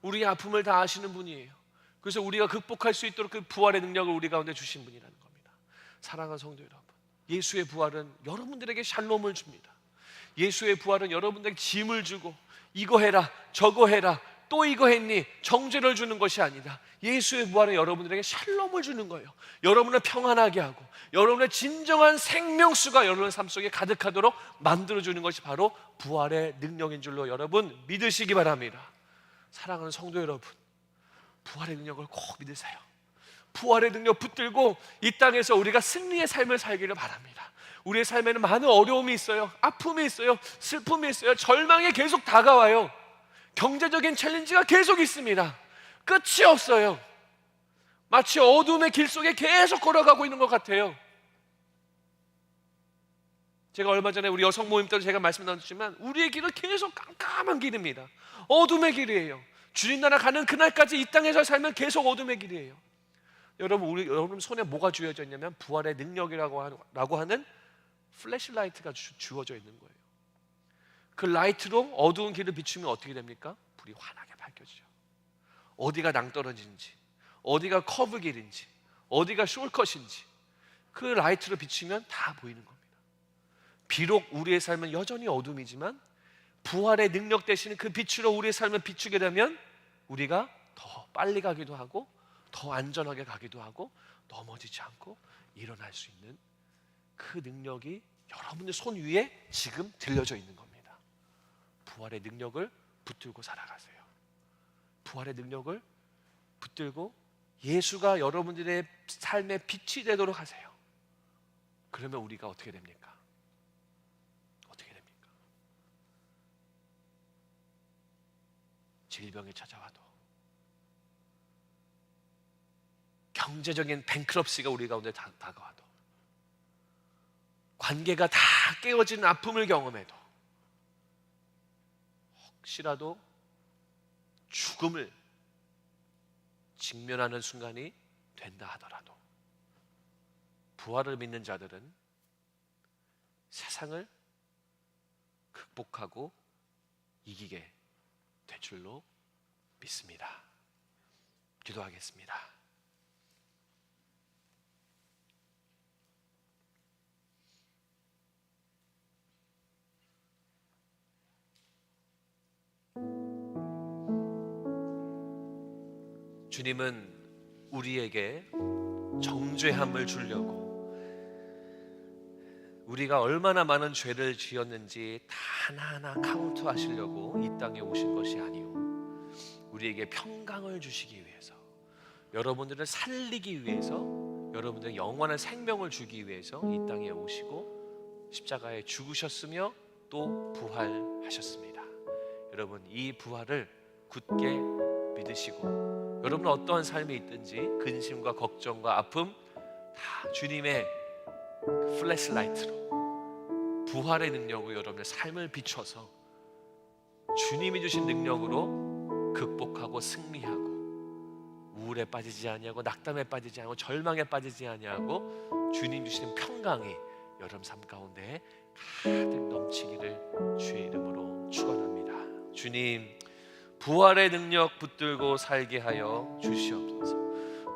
우리의 아픔을 다 아시는 분이에요. 그래서 우리가 극복할 수 있도록 그 부활의 능력을 우리 가운데 주신 분이라는 겁니다. 사랑하는 성도 여러분, 예수의 부활은 여러분들에게 샬롬을 줍니다. 예수의 부활은 여러분들에게 짐을 주고 이거 해라 저거 해라 또 이거 했니 정죄를 주는 것이 아니다. 예수의 부활은 여러분들에게 샬롬을 주는 거예요. 여러분을 평안하게 하고 여러분의 진정한 생명수가 여러분의 삶 속에 가득하도록 만들어주는 것이 바로 부활의 능력인 줄로 여러분 믿으시기 바랍니다. 사랑하는 성도 여러분, 부활의 능력을 꼭 믿으세요. 부활의 능력 붙들고 이 땅에서 우리가 승리의 삶을 살기를 바랍니다. 우리의 삶에는 많은 어려움이 있어요. 아픔이 있어요. 슬픔이 있어요. 절망이 계속 다가와요. 경제적인 챌린지가 계속 있습니다. 끝이 없어요. 마치 어둠의 길 속에 계속 걸어가고 있는 것 같아요. 제가 얼마 전에 우리 여성 모임 때도 제가 말씀 나눴지만 우리의 길은 계속 깜깜한 길입니다. 어둠의 길이에요. 주님 나라 가는 그날까지 이 땅에서 살면 계속 어둠의 길이에요. 여러분 손에 뭐가 쥐어져 있냐면 부활의 능력이라고 하는 플래시라이트가 주어져 있는 거예요. 그 라이트로 어두운 길을 비추면 어떻게 됩니까? 불이 환하게 밝혀지죠. 어디가 낭떠러지인지, 어디가 커브 길인지, 어디가 숄컷인지 그 라이트로 비추면 다 보이는 겁니다. 비록 우리의 삶은 여전히 어둠이지만 부활의 능력 대신 그 빛으로 우리의 삶을 비추게 되면 우리가 더 빨리 가기도 하고 더 안전하게 가기도 하고 넘어지지 않고 일어날 수 있는 그 능력이 여러분의 손 위에 지금 들려져 있는 겁니다. 부활의 능력을 붙들고 살아가세요. 부활의 능력을 붙들고 예수가 여러분들의 삶의 빛이 되도록 하세요. 그러면 우리가 어떻게 됩니까? 어떻게 됩니까? 질병이 찾아와도 경제적인 뱅크럽시가 우리 가운데 다가와도 관계가 다 깨어지는 아픔을 경험해도 혹시라도 죽음을 직면하는 순간이 된다 하더라도 부활을 믿는 자들은 세상을 극복하고 이기게 될 줄로 믿습니다. 기도하겠습니다. 주님은 우리에게 정죄함을 주려고 우리가 얼마나 많은 죄를 지었는지 다 하나하나 카운트하시려고 이 땅에 오신 것이 아니요, 우리에게 평강을 주시기 위해서, 여러분들을 살리기 위해서, 여러분들의 영원한 생명을 주기 위해서 이 땅에 오시고 십자가에 죽으셨으며 또 부활하셨습니다. 여러분, 이 부활을 굳게 믿으시고, 여러분 어떠한 삶이 있든지 근심과 걱정과 아픔 다 주님의 플래시라이트로, 부활의 능력으로 여러분의 삶을 비춰서 주님이 주신 능력으로 극복하고 승리하고, 우울에 빠지지 아니하고 낙담에 빠지지 않고 절망에 빠지지 아니하고 주님 주시는 평강이 여러분 삶 가운데 가득 넘치기를 주의 이름으로 축원합니다. 주님, 부활의 능력 붙들고 살게 하여 주시옵소서.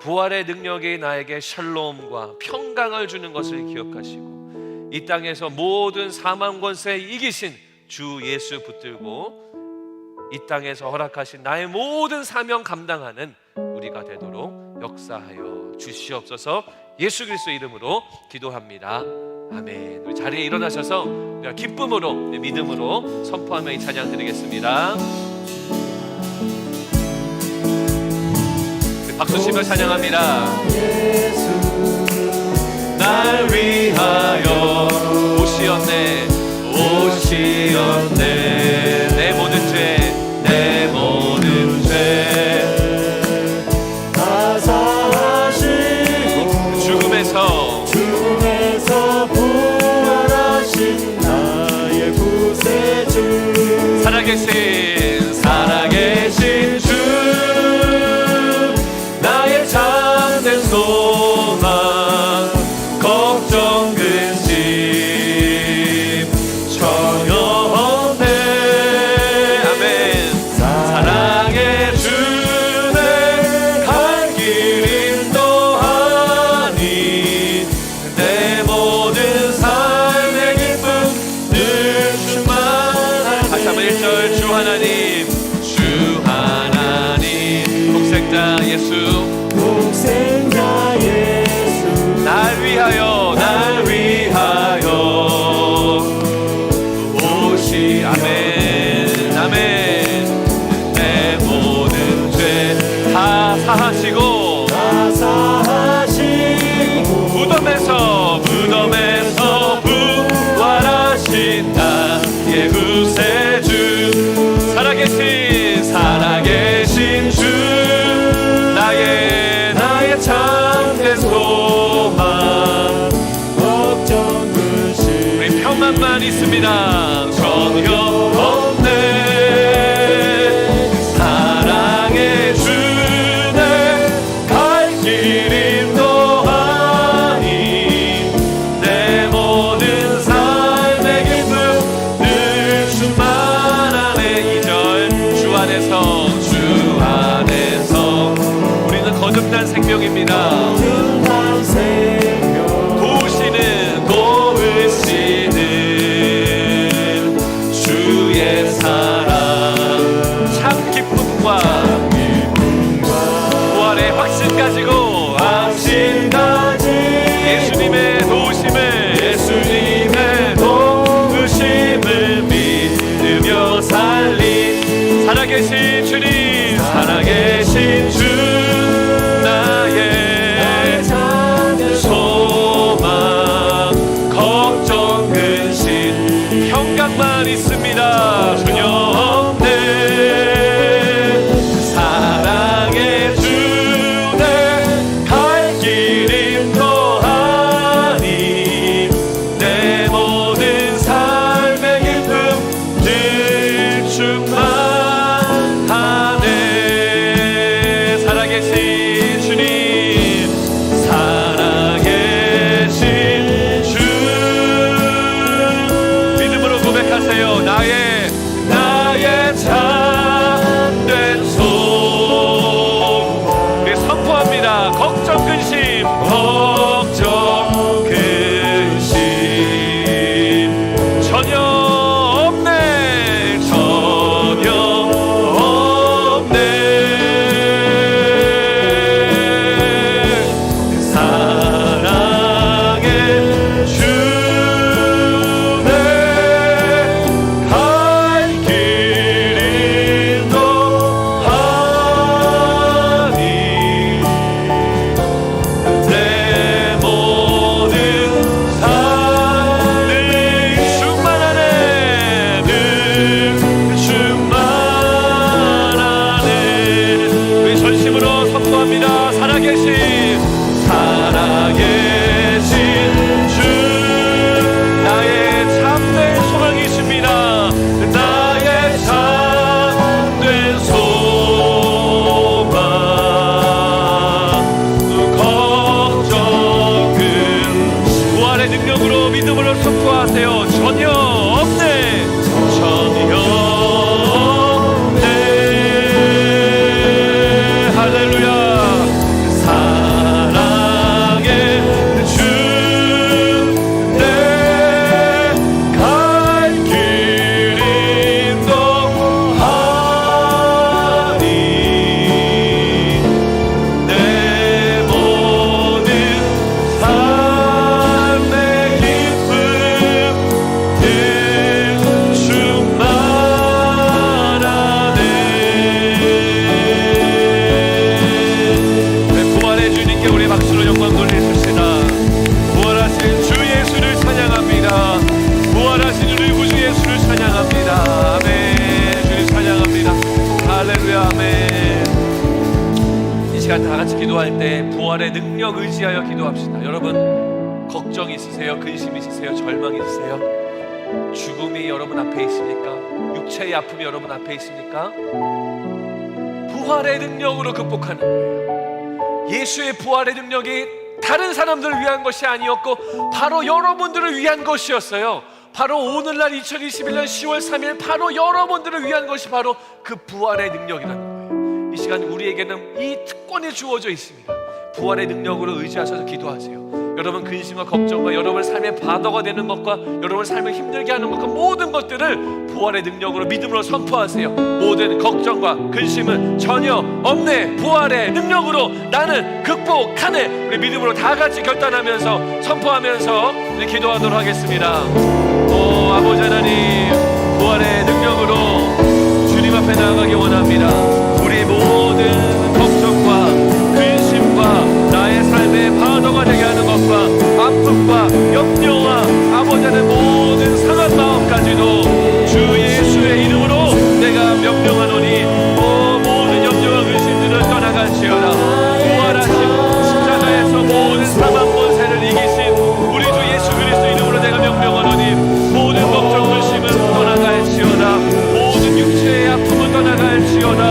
부활의 능력이 나에게 샬롬과 평강을 주는 것을 기억하시고, 이 땅에서 모든 사망 권세 이기신 주 예수 붙들고 이 땅에서 허락하신 나의 모든 사명 감당하는 우리가 되도록 역사하여 주시옵소서. 예수 그리스도 이름으로 기도합니다. 아멘. 우리 자리에 일어나셔서 우리가 기쁨으로, 믿음으로 선포하며 이 찬양 드리겠습니다. 박수 치며 찬양합니다. 예수 날 위하여 오시었네, 오시었네. 내 모든 죄, 내 모든 죄 다 사하시고 죽음에서 부활하신 나의 구세주, 살아계신 주, 나의 참된 소망, 걱정 근심 전혀 없네. 아멘. 사랑해 주네, 갈 길 인도하니 내 모든 삶의 기쁨 늘 충만하니. 다시 한번 1절. 주 하나님, 주 하나님, 독생자 예수, 독생자 예수, 날 위하여, 날 위하여 오시. 아멘, 아멘. 내 모든 죄 다 사하시고, 다 사하시고 무덤에서 부활하신 나의 구세주, 살아계신 주, 나의 참된 소망, 걱정 근심 우리 평안만 있습니다. 전혀 없네. 사랑해 주네, 갈 길 인도하니 내 모든 삶의 기쁨 늘 충만하네. 2절. 주 안에서 우리는 거듭난 생명입니다. 도우시는 주의 사랑, 참 기쁨과 부활의 확신 가지고, 예수님의 도우심을 믿으며 살리. 살아계신 주님, 살아계신 주, 나의 기도하세요. 전혀 없네. 전혀 없네. 할렐루야. 사랑의 주 내 갈 길 인도하니 내 모든 삶의 기쁨 늘 충만하네. 부활의 주님께 우리 박수로 영광 돌리십시다. 부활하신 주 예수를 찬양합니다. 부활하신 우리 구주 예수를 찬양합니다. 아멘. 주님 찬양합니다. 할렐루야. 아멘. 이 시간 다 같이 기도할 때 부활의 능력 의지하여 기도합시다. 여러분 걱정 있으세요? 근심 있으세요? 절망 있으세요? 죽음이 여러분 앞에 있습니까? 육체의 아픔이 여러분 앞에 있습니까? 부활의 능력으로 극복하는 거예요. 예수의 부활의 능력이 다른 사람들을 위한 것이 아니었고 바로 여러분들을 위한 것이었어요. 바로 오늘날 2021년 10월 3일 바로 여러분들을 위한 것이 바로 그 부활의 능력이라는 거예요. 이 시간 우리에게는 이 특권이 주어져 있습니다. 부활의 능력으로 의지하셔서 기도하세요. 여러분 근심과 걱정과 여러분 삶의 바더가 되는 것과 여러분 삶을 힘들게 하는 것과 모든 것들을 부활의 능력으로 믿음으로 선포하세요. 모든 걱정과 근심은 전혀 없네. 부활의 능력으로 나는 극복하네. 우리 믿음으로 다 같이 결단하면서 선포하면서 우리 기도하도록 하겠습니다. 오 아버지 하나님, 부활의 능력으로 주님 앞에 나아가기 원합니다. 우리 모든 걱정과 근심과 나의 삶의 바더가 되게 하는 것과 아픔과 염려와 아버지 하나님 모든 상한 마음까지도 주 예수의 이름으로 내가 명령하노니 모든 염려와 근심들을 떠나갈지어다. 부활하신 십자가에서 모든 사망 권세를 이기신 우리 주 예수 그리스도 이름으로 내가 명령하노니 모든 걱정 근심은 떠나갈지어다. 모든 육체의 아픔은 떠나갈지어다.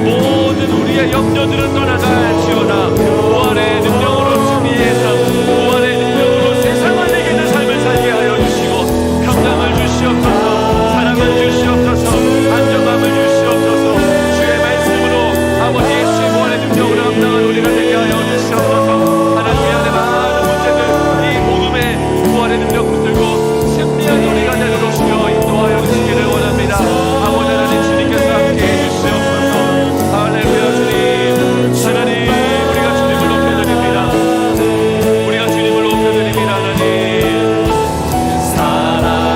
모든 우리의 염려들은 떠나갈지어다. 부활의 능력으로 승리해서 부활의 능력으로 세상을 이기는 삶을 살게 하여 주시고 평강을 주시옵소서. 사랑을 주시옵소서. 안정감을 주시옵소서. 주의 말씀으로 아버지 예수의 부활의 능력으로 감당한 우리가 되게 하여 주시옵소서. 하나님의 안에 많은 문제들 이 복음의 부활의 능력 붙들고 승리한 우리가 되도록 주여 인도하여 주시기를 원합니다. 아버지 하나님 주님께서 함께해 주시옵소서. 할렐루야. 주님 하나님 우리가 주님을 높여드립니다. 우리가 주님을 높여드립니다. 하나님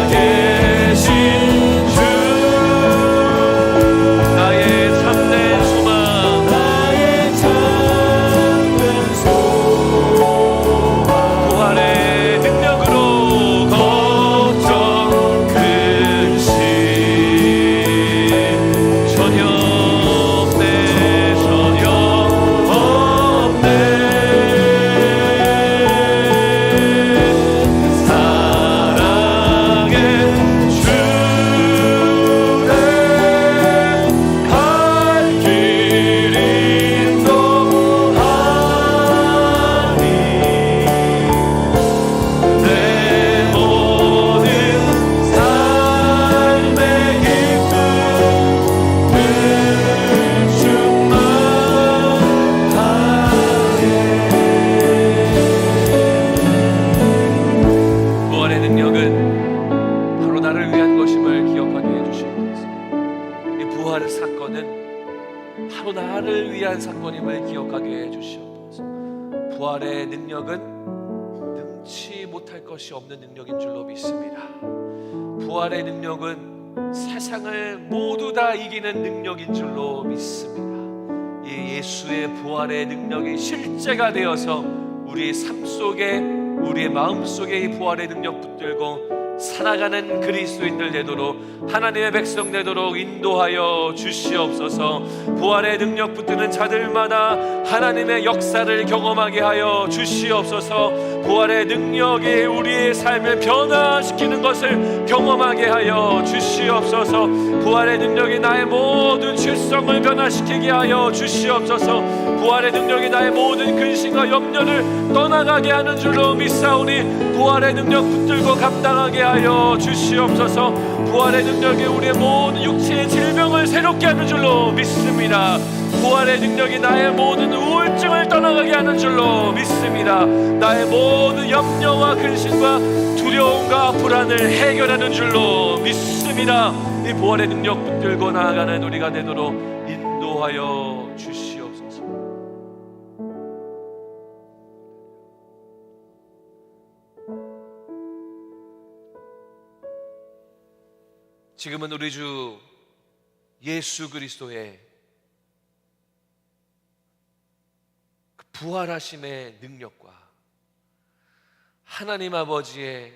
살아계신 주 나의 참된 소망 나의 참된 소망 부활의 능력으로 걱정 근심 전혀 없네. 전혀 없네. 사랑의 주내 갈 길 인도하니 내 모든 삶의 기쁨 늘 충만하네. 부활의 능력은 바로 나를 위한 것임을 기억하게 해주시옵소서. 이 부활 사건은 바로 나를 위한 사건임을 기억하게 해주시옵소서. 부활의 능력은 능치 못할 것이 없는 능력인 줄로 믿습니다. 부활의 능력은 세상을 모두 다 이기는 능력인 줄로 믿습니다. 이 예수의 부활의 능력이 실제가 되어서 우리의 삶 속에 우리의 마음 속에 이 부활의 능력 붙들고 살아가는 그리스도인들 되도록 하나님의 백성 되도록 인도하여 주시옵소서. 부활의 능력 붙드는 자들마다 하나님의 역사를 경험하게 하여 주시옵소서. 부활의 능력이 우리의 삶을 변화시키는 것을 경험하게 하여 주시옵소서. 부활의 능력이 나의 모든 죄성을 변화시키게 하여 주시옵소서. 부활의 능력이 나의 모든 근심과 염려를 떠나가게 하는 줄로 믿사오니 부활의 능력 붙들고 감당하게 하여 주시옵소서. 부활의 능력이 우리의 모든 육체의 질병을 새롭게 하는 줄로 믿습니다. 부활의 능력이 나의 모든 우울증을 떠나가게 하는 줄로 믿습니다. 나의 모든 염려와 근심과 두려움과 불안을 해결하는 줄로 믿습니다. 이 부활의 능력 붙들고 나아가는 우리가 되도록 인도하여 주시옵소서. 지금은 우리 주 예수 그리스도의 그 부활하심의 능력과 하나님 아버지의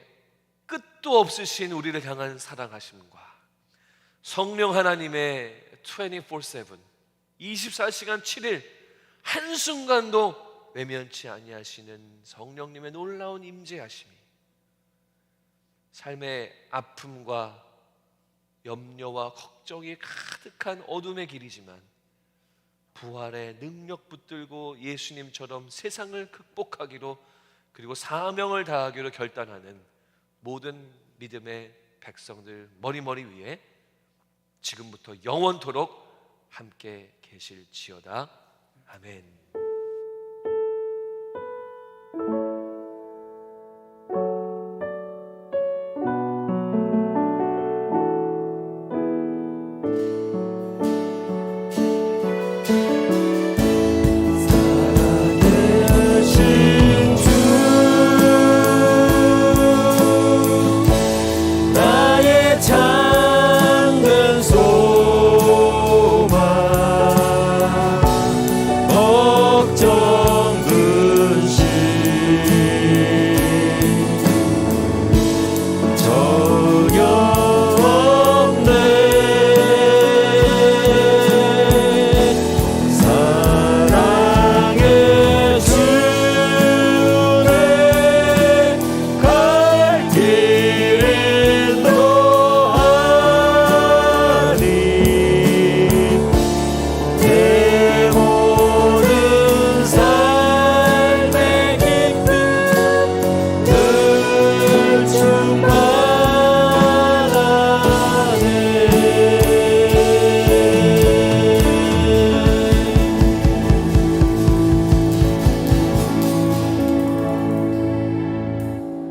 끝도 없으신 우리를 향한 사랑하심과 성령 하나님의 24/7 24시간 7일 한순간도 외면치 아니하시는 성령님의 놀라운 임재하심이 삶의 아픔과 염려와 걱정이 가득한 어둠의 길이지만 부활의 능력 붙들고 예수님처럼 세상을 극복하기로 그리고 사명을 다하기로 결단하는 모든 믿음의 백성들 머리머리 위에 지금부터 영원토록 함께 계실지어다. 아멘.